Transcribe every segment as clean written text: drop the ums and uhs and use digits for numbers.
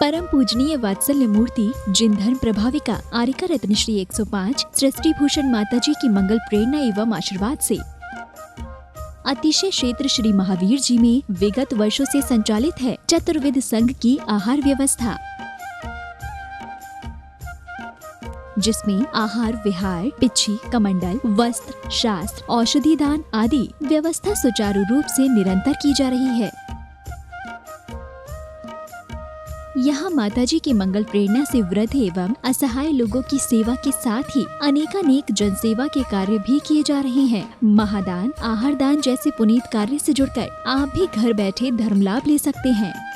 परम पूजनीय वात्सल्य मूर्ति जिन धर्म प्रभाविका आरिका रत्न श्री 105 सृष्टि भूषण माताजी की मंगल प्रेरणा एवं आशीर्वाद से अतिशय क्षेत्र श्री महावीर जी में विगत वर्षों से संचालित है चतुर्विध संघ की आहार व्यवस्था, जिसमें आहार विहार, पिच्छी, कमंडल, वस्त्र, शास्त्र, औषधि दान आदि व्यवस्था सुचारू रूप से निरंतर की जा रही है। यहाँ माताजी की मंगल प्रेरणा से वृद्ध एवं असहाय लोगों की सेवा के साथ ही अनेकानेक जनसेवा के कार्य भी किए जा रहे हैं। महादान, आहार दान जैसे पुनीत कार्य से जुड़कर आप भी घर बैठे धर्म लाभ ले सकते हैं।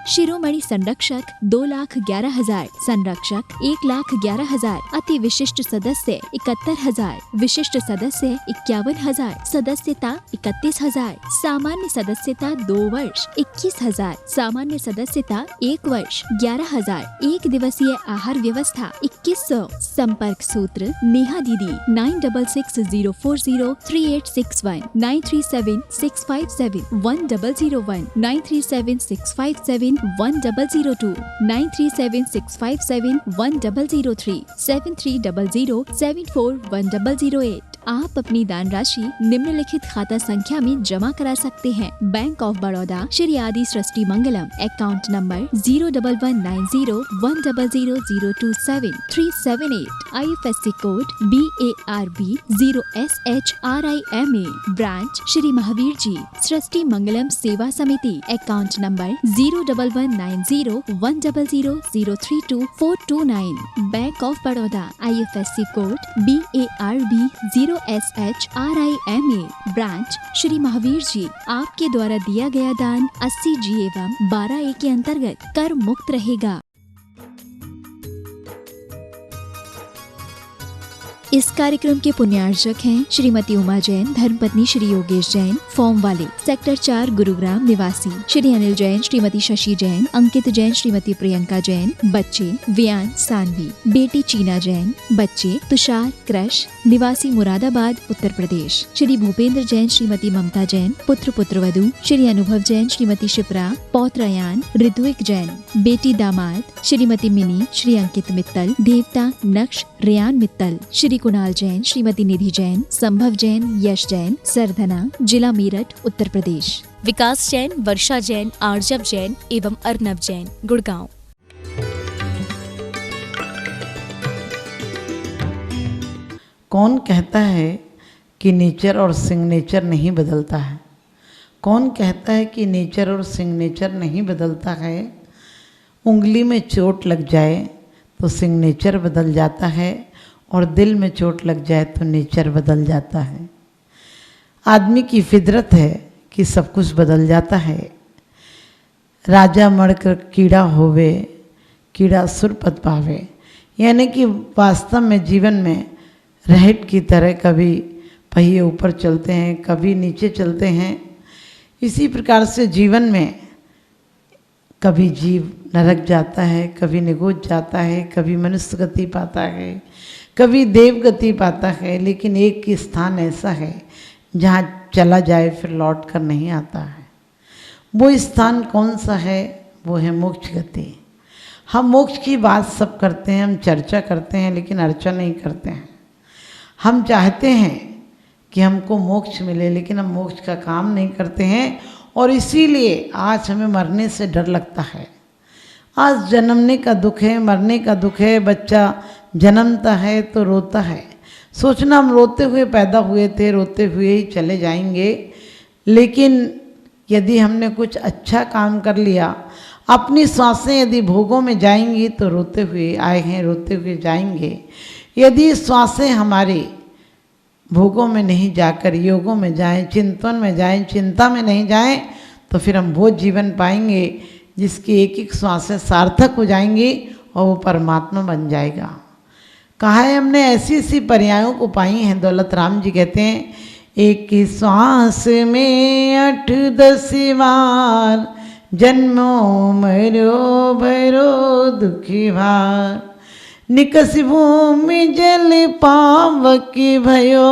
शिरोमणि संरक्षक 2,11,000, संरक्षक 1,11,000, अति विशिष्ट सदस्य 71,000, विशिष्ट सदस्य 51,000, सदस्यता 31,000, सामान्य सदस्यता 2 वर्ष 21,000, सामान्य सदस्यता 1 वर्ष 11,000, एक दिवसीय आहार व्यवस्था 2100। संपर्क सूत्र नेहा दीदी 9660403861, 9376571001, 9376571002, 9376571003, 7300741008। आप अपनी दान राशि निम्नलिखित खाता संख्या में जमा करा सकते हैं। Bank of Baroda Shri Adi Srishti Mangalam, account number 0119010027378, IFSC code BARB 0SHRIMA, branch Shri Mahavir ji Srishti Mangalam Seva Samiti, account number 01190100032 bank of Baroda, IFSC code BARB 0SHRIMA, branch Shri Mahavir ji. आपके द्वारा दिया गया दान 80G एवं 12A के अंतर्गत कर मुक्त रहेगा। इस कार्यक्रम के पुण्यार्चक हैं श्रीमती उमा जैन, धर्मपत्नी श्री योगेश जैन, फॉर्म वाले, सेक्टर 4 गुरुग्राम निवासी, श्री अनिल जैन, श्रीमती शशि जैन, अंकित जैन, श्रीमती प्रियंका जैन, बच्चे वियान सानवी, बेटी चीना जैन, बच्चे तुषार क्रश, निवासी मुरादाबाद उत्तर प्रदेश, श्री भूपेंद्र जैन, श्रीमती ममता जैन, पुत्र पुत्रवधू श्री अनुभव जैन, श्रीमती शिप्रा, पौत्रयान ऋत्विक जैन, बेटी दामाद श्रीमती मिनी, श्री अंकित मित्तल, देवता नक्श रेयान मित्तल, श्री कुणाल जैन, श्रीमती निधि जैन, संभव जैन, यश जैन, सरधना, जिला मेरठ उत्तर प्रदेश, विकास जैन, वर्षा जैन, आर्जव जैन एवं अर्नव जैन, गुड़गांव। कौन कहता है कि नेचर और सिग्नेचर नहीं बदलता है? कौन कहता है कि नेचर और सिग्नेचर नहीं बदलता है? उंगली में चोट लग जाए तो सिग्नेचर बदल जाता है और दिल में चोट लग जाए तो नेचर बदल जाता है। आदमी की फितरत है कि सब कुछ बदल जाता है। राजा मरकर कीड़ा होवे, कीड़ा सुरपत पावे, यानी कि वास्तव में जीवन में रहट की तरह कभी पहिए ऊपर चलते हैं, कभी नीचे चलते हैं। इसी प्रकार से जीवन में कभी जीव नरक जाता है, कभी निगोज जाता है, कभी मनुष्य गति पाता है, कभी देव गति पाता है। लेकिन एक ही स्थान ऐसा है जहाँ चला जाए फिर लौट कर नहीं आता है। वो स्थान कौन सा है? वो है मोक्ष गति। हम मोक्ष की बात सब करते हैं, हम चर्चा करते हैं, लेकिन अर्चा नहीं करते हैं। हम चाहते हैं कि हमको मोक्ष मिले, लेकिन हम मोक्ष का काम नहीं करते हैं। और इसीलिए आज हमें मरने से डर लगता है। आज जन्मने का दुख है, मरने का दुख है। बच्चा जन्मता है तो रोता है, सोचना हम रोते हुए पैदा हुए थे, रोते हुए ही चले जाएंगे। लेकिन यदि हमने कुछ अच्छा काम कर लिया, अपनी सांसें यदि भोगों में जाएंगी तो रोते हुए आए हैं, रोते हुए जाएंगे। यदि सांसें हमारी भोगों में नहीं जाकर योगों में जाएं, चिंतन में जाएं, चिंता में नहीं जाएं, तो फिर हम वो जीवन पाएंगे जिसकी एक एक श्वासें सार्थक हो जाएंगी और वो परमात्मा बन जाएगा। कहा है हमने ऐसी ऐसी पर्यायों को पाई हैं। दौलत राम जी कहते हैं, एक ही श्वास में 8-10 बार जन्मो मरो भरो दुखी भार, निकस भूमि जल पावक भयो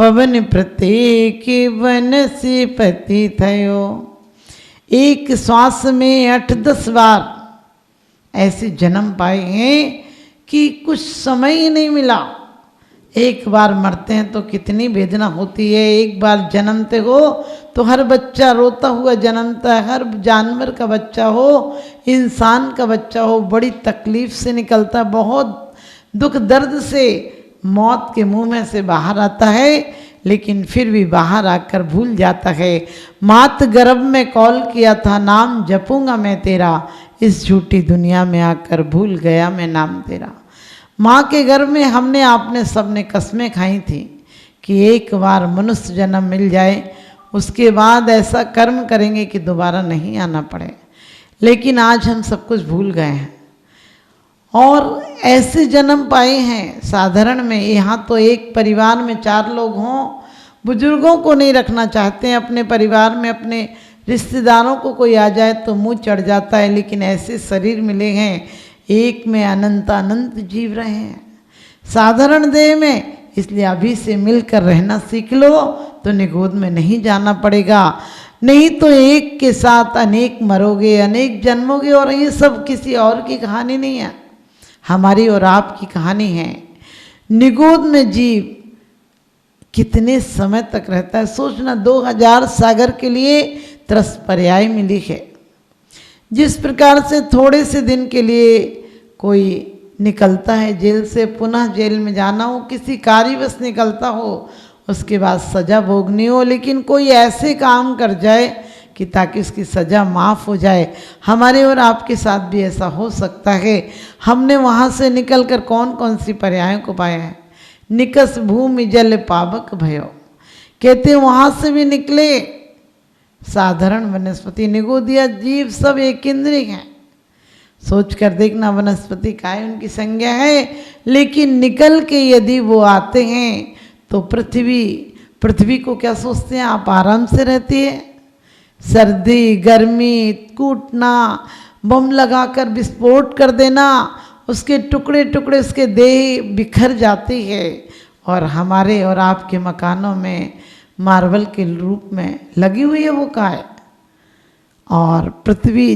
पवन प्रत्येक वनस्पति थयो। एक श्वास में 8-10 बार ऐसे जन्म पाए हैं कि कुछ समय ही नहीं मिला। एक बार मरते हैं तो कितनी वेदना होती है। एक बार जन्मते हो तो हर बच्चा रोता हुआ जन्मता है, हर जानवर का बच्चा हो, इंसान का बच्चा हो, बड़ी तकलीफ से निकलता, बहुत दुख दर्द से मौत के मुंह में से बाहर आता है, लेकिन फिर भी बाहर आकर भूल जाता है। मात गर्भ में कॉल किया था, नाम जपूंगा मैं तेरा, इस झूठी दुनिया में आकर भूल गया मैं नाम तेरा। माँ के गर्भ में हमने आपने सबने कस्में खाई थी कि एक बार मनुष्य जन्म मिल जाए, उसके बाद ऐसा कर्म करेंगे कि दोबारा नहीं आना पड़े। लेकिन आज हम सब कुछ भूल गए हैं और ऐसे जन्म पाए हैं साधारण में। यहाँ तो एक परिवार में 4 लोग हों, बुजुर्गों को नहीं रखना चाहते हैं अपने परिवार में, अपने रिश्तेदारों को कोई आ जाए तो मुंह चढ़ जाता है। लेकिन ऐसे शरीर मिले हैं, एक में अनंत अनंत जीव रहे हैं साधारण देह में। इसलिए अभी से मिलकर रहना सीख लो तो निगोद में नहीं जाना पड़ेगा, नहीं तो एक के साथ अनेक मरोगे, अनेक जन्मोगे। और ये सब किसी और की कहानी नहीं है, हमारी और आपकी कहानी है। निगोद में जीव कितने समय तक रहता है सोचना। 2000 सागर के लिए 30 पर्याय मिली है। जिस प्रकार से थोड़े से दिन के लिए कोई निकलता है जेल से, पुनः जेल में जाना हो, किसी कार्यवश निकलता हो, उसके बाद सज़ा भोगनी हो, लेकिन कोई ऐसे काम कर जाए कि ताकि उसकी सज़ा माफ़ हो जाए। हमारे और आपके साथ भी ऐसा हो सकता है। हमने वहाँ से निकल कर कौन कौन सी पर्यायों को पाया है। निकस भूमि जल पावक भयो, कहते वहाँ से भी निकले साधारण वनस्पति, निगोदिया जीव सब एक इंद्रिय हैं। सोच कर देखना वनस्पति का है, उनकी संज्ञा है, लेकिन निकल के यदि वो आते हैं तो पृथ्वी को क्या सोचते हैं, आप आराम से रहती है। सर्दी गर्मी कूटना, बम लगाकर विस्फोट कर देना, उसके टुकड़े टुकड़े उसके देह बिखर जाती है। और हमारे और आपके मकानों में मार्बल के रूप में लगी हुई है वो काय। और पृथ्वी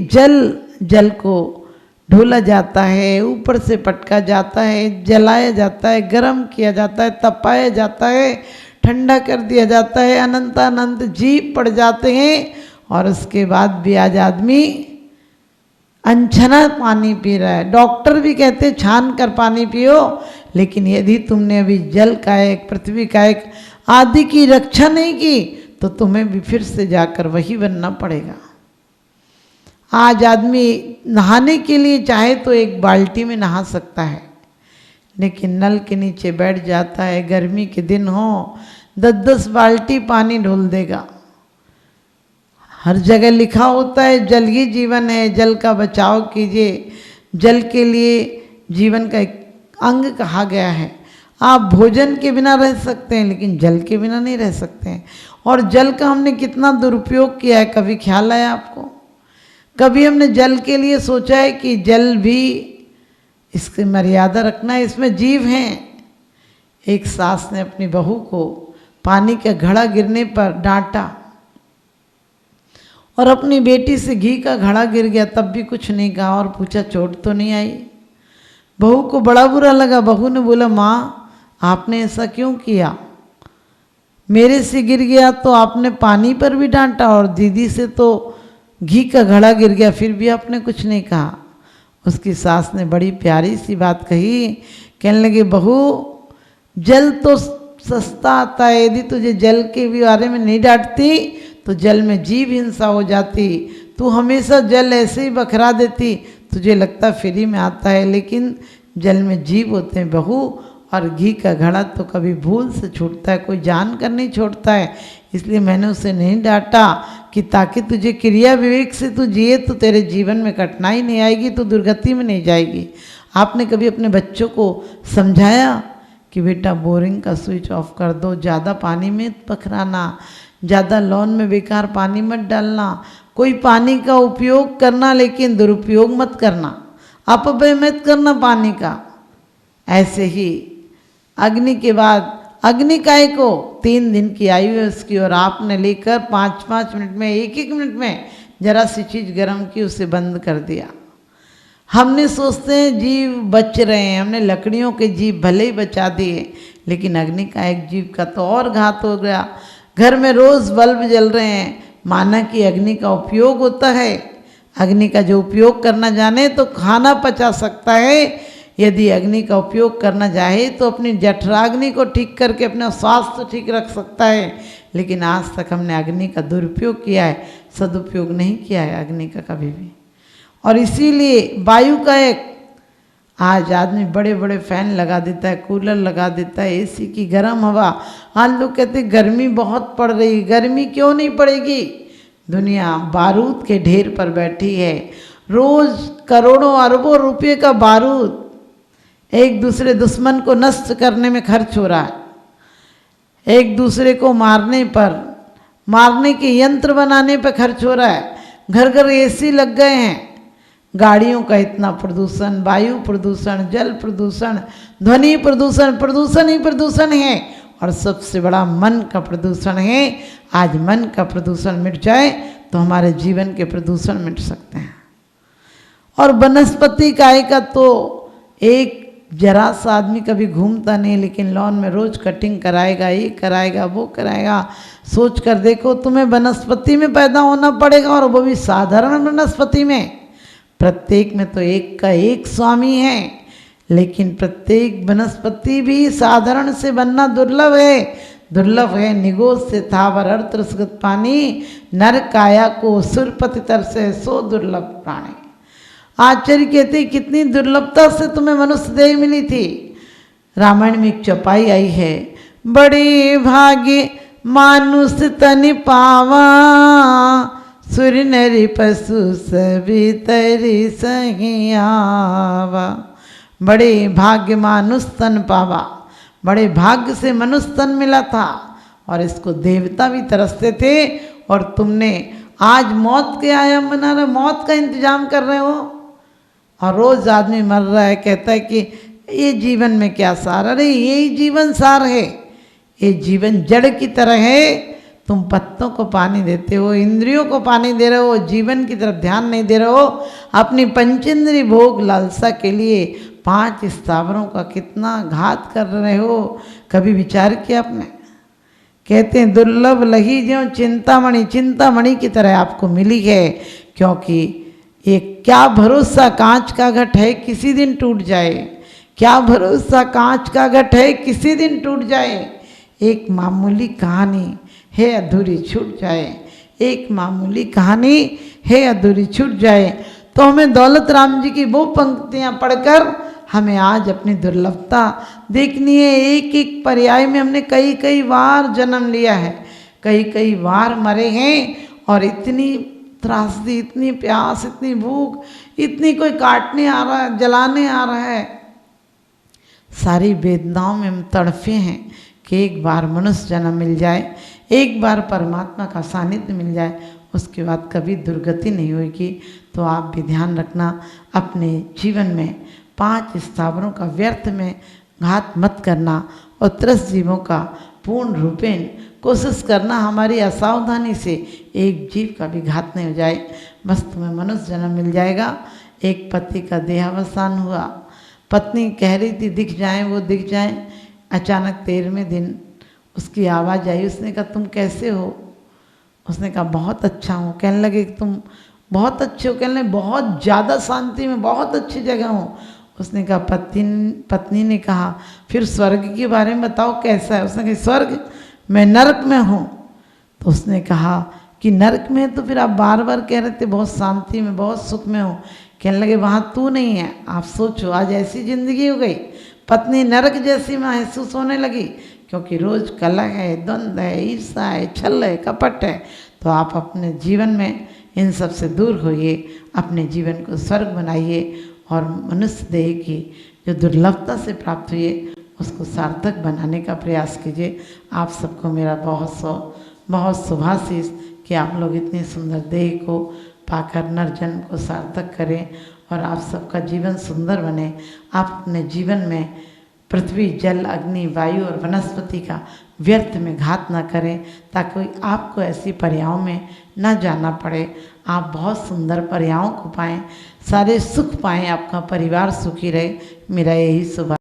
जल को ढोला जाता है, ऊपर से पटका जाता है, जलाया जाता है, गर्म किया जाता है, तपाया जाता है, ठंडा कर दिया जाता है, अनंत अनंत जीव पड़ जाते हैं। और उसके बाद भी आज आदमी अनछना पानी पी रहा है। डॉक्टर भी कहते छान कर पानी पियो, लेकिन यदि तुमने अभी जल का एक, पृथ्वी का एक आदि की रक्षा नहीं की तो तुम्हें भी फिर से जाकर वही बनना पड़ेगा। आज आदमी नहाने के लिए चाहे तो एक बाल्टी में नहा सकता है, लेकिन नल के नीचे बैठ जाता है, गर्मी के दिन हो 10-10 बाल्टी पानी ढोल देगा। हर जगह लिखा होता है जल ही जीवन है, जल का बचाव कीजिए। जल के लिए जीवन का एक अंग कहा गया है। आप भोजन के बिना रह सकते हैं, लेकिन जल के बिना नहीं रह सकते हैं। और जल का हमने कितना दुरुपयोग किया है, कभी ख्याल आया आपको? कभी हमने जल के लिए सोचा है कि जल भी इसकी मर्यादा रखना है, इसमें जीव हैं। एक सास ने अपनी बहू को पानी का घड़ा गिरने पर डांटा और अपनी बेटी से घी का घड़ा गिर गया तब भी कुछ नहीं कहा और पूछा चोट तो नहीं आई। बहू को बड़ा बुरा लगा। बहू ने बोला माँ आपने ऐसा क्यों किया, मेरे से गिर गया तो आपने पानी पर भी डांटा और दीदी से तो घी का घड़ा गिर गया फिर भी आपने कुछ नहीं कहा। उसकी सास ने बड़ी प्यारी सी बात कही, कहने लगे बहू जल तो सस्ता आता है, यदि तुझे जल के भी बारे में नहीं डांटती तो जल में जीव हिंसा हो जाती। तू हमेशा जल ऐसे ही बखरा देती, तुझे लगता फ्री में आता है, लेकिन जल में जीव होते हैं बहू। और घी का घड़ा तो कभी भूल से छूटता है, कोई जान कर नहीं छोड़ता है। इसलिए मैंने उसे नहीं डांटा कि ताकि तुझे क्रिया विवेक से तू जिए तो तेरे जीवन में कठिनाई नहीं आएगी, तो दुर्गति में नहीं जाएगी। आपने कभी अपने बच्चों को समझाया कि बेटा बोरिंग का स्विच ऑफ कर दो, ज़्यादा पानी में पखराना, ज़्यादा लॉन में बेकार पानी मत डालना, कोई पानी का उपयोग करना लेकिन दुरुपयोग मत करना, अपव्यय मत करना पानी का। ऐसे ही अग्नि के बाद अग्निकाय को 3 दिन की आयु है उसकी, और आपने लेकर 5-5 मिनट में, 1-1 मिनट में जरा सी चीज़ गर्म की, उसे बंद कर दिया। हमने सोचते हैं जीव बच रहे हैं, हमने लकड़ियों के जीव भले ही बचा दिए, लेकिन अग्नि का एक जीव का तो और घात हो गया। घर में रोज़ बल्ब जल रहे हैं, माना कि अग्नि का उपयोग होता है। अग्नि का जो उपयोग करना जाने तो खाना पचा सकता है, यदि अग्नि का उपयोग करना चाहे तो अपनी जठराग्नि को ठीक करके अपना स्वास्थ्य ठीक रख सकता है। लेकिन आज तक हमने अग्नि का दुरुपयोग किया है, सदुपयोग नहीं किया है अग्नि का कभी भी। और इसीलिए वायु का एक, आज आदमी बड़े बड़े फैन लगा देता है, कूलर लगा देता है, एसी की गर्म हवा। आज लोग कहते हैं गर्मी बहुत पड़ रही। गर्मी क्यों नहीं पड़ेगी? दुनिया बारूद के ढेर पर बैठी है। रोज़ करोड़ों अरबों रुपये का बारूद एक दूसरे दुश्मन को नष्ट करने में खर्च हो रहा है। एक दूसरे को मारने पर, मारने के यंत्र बनाने पर खर्च हो रहा है। घर घर एसी लग गए हैं। गाड़ियों का इतना प्रदूषण, वायु प्रदूषण, जल प्रदूषण, ध्वनि प्रदूषण, प्रदूषण ही प्रदूषण है। और सबसे बड़ा मन का प्रदूषण है। आज मन का प्रदूषण मिट जाए तो हमारे जीवन के प्रदूषण मिट सकते हैं। और वनस्पति काय का तो एक जरा सा आदमी कभी घूमता नहीं, लेकिन लॉन में रोज कटिंग कराएगा, ये कराएगा, वो कराएगा। सोच कर देखो, तुम्हें वनस्पति में पैदा होना पड़ेगा, और वो भी साधारण वनस्पति में। प्रत्येक में तो एक का एक स्वामी है, लेकिन प्रत्येक वनस्पति भी साधारण से बनना दुर्लभ है। दुर्लभ है निगोज से थावर अर्थ रसगत पानी, नर काया को सुरपति तर से सो दुर्लभ प्राणी। आचार्य कहते कितनी दुर्लभता से तुम्हें मनुष्य देह मिली थी। रामायण में एक चौपाई आई है, बड़े भाग्य मानुष तनि पावा, सुर नरि पशु सभी तरी सही आवा। बड़े भाग्य मानुष तन पावा, बड़े भाग्य से मनुष्य तन मिला था, और इसको देवता भी तरसते थे। और तुमने आज मौत के आयाम बना रहे, मौत का इंतजाम कर रहे हो। और रोज आदमी मर रहा है, कहता है कि ये जीवन में क्या सार। अरे यही जीवन सार है। ये जीवन जड़ की तरह है। तुम पत्तों को पानी देते हो, इंद्रियों को पानी दे रहे हो, जीवन की तरफ ध्यान नहीं दे रहे हो। अपनी पंचेंद्रिय भोग लालसा के लिए 5 स्थावरों का कितना घात कर रहे हो, कभी विचार किया आपने? कहते हैं दुर्लभ लही ज्यों चिंतामणि, चिंतामणि की तरह आपको मिली है। क्योंकि ये क्या भरोसा, कांच का घट है, किसी दिन टूट जाए। क्या भरोसा, कांच का घट है, किसी दिन टूट जाए। एक मामूली कहानी है, अधूरी छूट जाए। एक मामूली कहानी है, अधूरी छूट जाए। तो हमें दौलत राम जी की वो पंक्तियाँ पढ़कर हमें आज अपनी दुर्लभता देखनी है। एक एक पर्याय में हमने कई कई बार जन्म लिया है, कई कई बार मरे हैं। और इतनी त्रासदी, इतनी प्यास, इतनी भूख, इतनी कोई काटने आ रहा है, जलाने आ रहा है। सारी वेदनाओं में हम तड़फे हैं कि एक बार मनुष्य जन्म मिल जाए, एक बार परमात्मा का सानिध्य मिल जाए, उसके बाद कभी दुर्गति नहीं होगी। तो आप भी ध्यान रखना, अपने जीवन में 5 स्थावरों का व्यर्थ में घात मत करना, और 30 जीवों का पूर्ण रूपेण कोशिश करना। हमारी असावधानी से एक जीव का भी घात नहीं हो जाए। बस तुम्हें मनुष्य जन्म मिल जाएगा। एक पति का देहावसान हुआ, पत्नी कह रही थी दिख जाएं, वो दिख जाएं। अचानक 13वें दिन उसकी आवाज़ आई। उसने कहा तुम कैसे हो? उसने कहा बहुत अच्छा हूँ। कहने लगे तुम बहुत अच्छे हो? कहने लगे बहुत ज़्यादा शांति में, बहुत अच्छी जगह हूँ। उसने कहा पत्नी ने कहा फिर स्वर्ग के बारे में बताओ कैसा है? उसने कहा स्वर्ग, मैं नरक में हूँ। तो उसने कहा कि नरक में है तो फिर आप बार बार कह रहे थे बहुत शांति में, बहुत सुख में हो। कहने लगे वहाँ तू नहीं है। आप सोचो आज ऐसी जिंदगी हो गई, पत्नी नरक जैसी महसूस होने लगी, क्योंकि रोज कलह है, द्वंद्व है, ईर्षा है, छल है, कपट है। तो आप अपने जीवन में इन सब से दूर होइए, अपने जीवन को स्वर्ग बनाइए, और मनुष्य देह की जो दुर्लभता से प्राप्त हुई है उसको सार्थक बनाने का प्रयास कीजिए। आप सबको मेरा बहुत शुभाशीष कि आप लोग इतनी सुंदर देह को पाकर नरजन्म को सार्थक करें, और आप सबका जीवन सुंदर बने। आप अपने जीवन में पृथ्वी, जल, अग्नि, वायु और वनस्पति का व्यर्थ में घात न करें, ताकि आपको ऐसी पर्यायों में न जाना पड़े। आप बहुत सुंदर पर्यायों को पाएं, सारे सुख पाएं, आपका परिवार सुखी रहे। मेरा यही शुभ।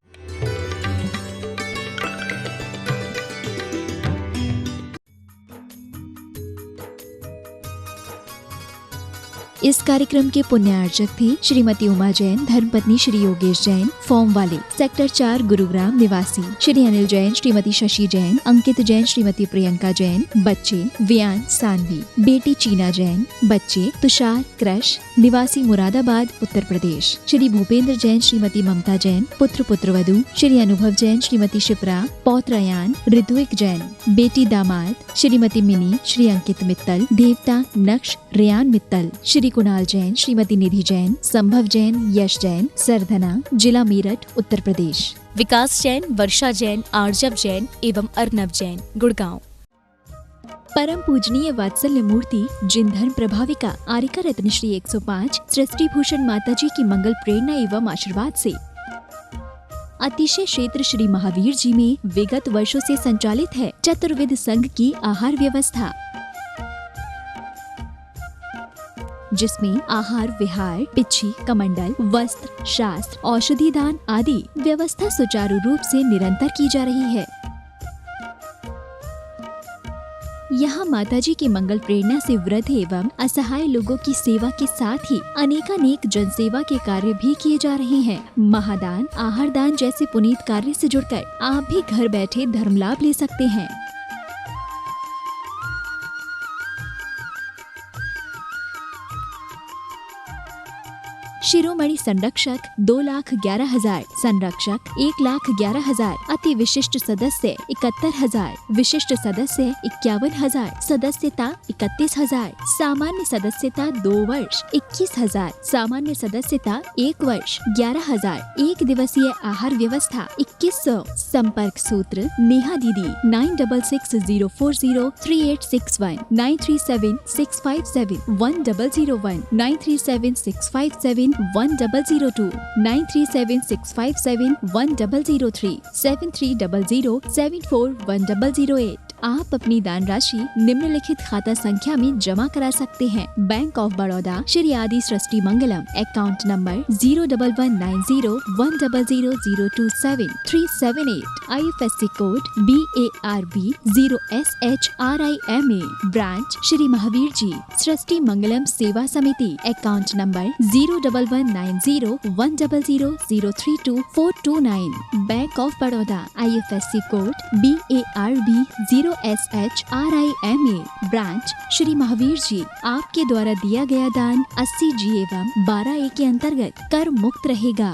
इस कार्यक्रम के पुण्यार्चक थे श्रीमती उमा जैन, धर्मपत्नी श्री योगेश जैन, फॉर्म वाले, सेक्टर 4, गुरुग्राम निवासी। श्री अनिल जैन, श्रीमती शशि जैन, अंकित जैन, श्रीमती प्रियंका जैन। बच्चे वियान सानवी, बेटी चीना जैन। बच्चे तुषार क्रश, निवासी मुरादाबाद, उत्तर प्रदेश। श्री भूपेंद्र जैन, श्रीमती ममता जैन, पुत्र पुत्रवधू। श्री अनुभव जैन, श्रीमती शिप्रा, पौत्र अयान। ऋत्विक जैन, बेटी दामाद, श्रीमती मिनी, श्री अंकित मित्तल। देवता नक्श रेयान मित्तल। श्री कुणाल जैन, श्रीमती निधि जैन, संभव जैन, यश जैन, सरधना, जिला मेरठ, उत्तर प्रदेश। विकास जैन, वर्षा जैन, आर्जव जैन एवं अर्नव जैन, गुड़गांव। परम पूजनीय वात्सल्य मूर्ति, जिन धर्म प्रभाविका आरिका रत्न श्री 105 सृष्टि भूषण माताजी की मंगल प्रेरणा एवं आशीर्वाद से अतिशय क्षेत्र श्री महावीर जी में विगत वर्षों से संचालित है चतुर्विध संघ की आहार व्यवस्था, जिसमें आहार विहार, पिच्छी, कमंडल, वस्त्र, शास्त्र, औषधि दान आदि व्यवस्था सुचारू रूप से निरंतर की जा रही है। यहाँ माताजी की मंगल प्रेरणा से वृद्ध एवं असहाय लोगों की सेवा के साथ ही अनेकानेक जनसेवा के कार्य भी किए जा रहे हैं। महादान, आहार दान जैसे पुनीत कार्य से जुड़कर आप भी घर बैठे धर्म लाभ ले सकते हैं। शिरोमणि संरक्षक 2,11,000, संरक्षक 1,11,000, अति विशिष्ट सदस्य 71,000, विशिष्ट सदस्य 51,000, सदस्यता 31,000, सामान्य सदस्यता 2 वर्ष 21,000, सामान्य सदस्यता 1 वर्ष 11,000, एक दिवसीय आहार व्यवस्था 2100। संपर्क सूत्र नेहा दीदी 9660403861, 9376571001, 9376571002, 9376571003, 7300741008। आप अपनी दान राशि निम्नलिखित खाता संख्या में जमा करा सकते हैं। Bank of Baroda, Shri Adi Srishti Mangalam, account number 0119010027378, IFSC code BARB 0SHRIMA, branch Shri Mahavir ji Srishti Mangalam Seva Samiti, account number 011901000322429, bank of Baroda, IFSC code BARB 0SHRIMA, branch Shri Mahavir ji. आपके द्वारा दिया गया दान 80G एवं 12A के अंतर्गत कर मुक्त रहेगा।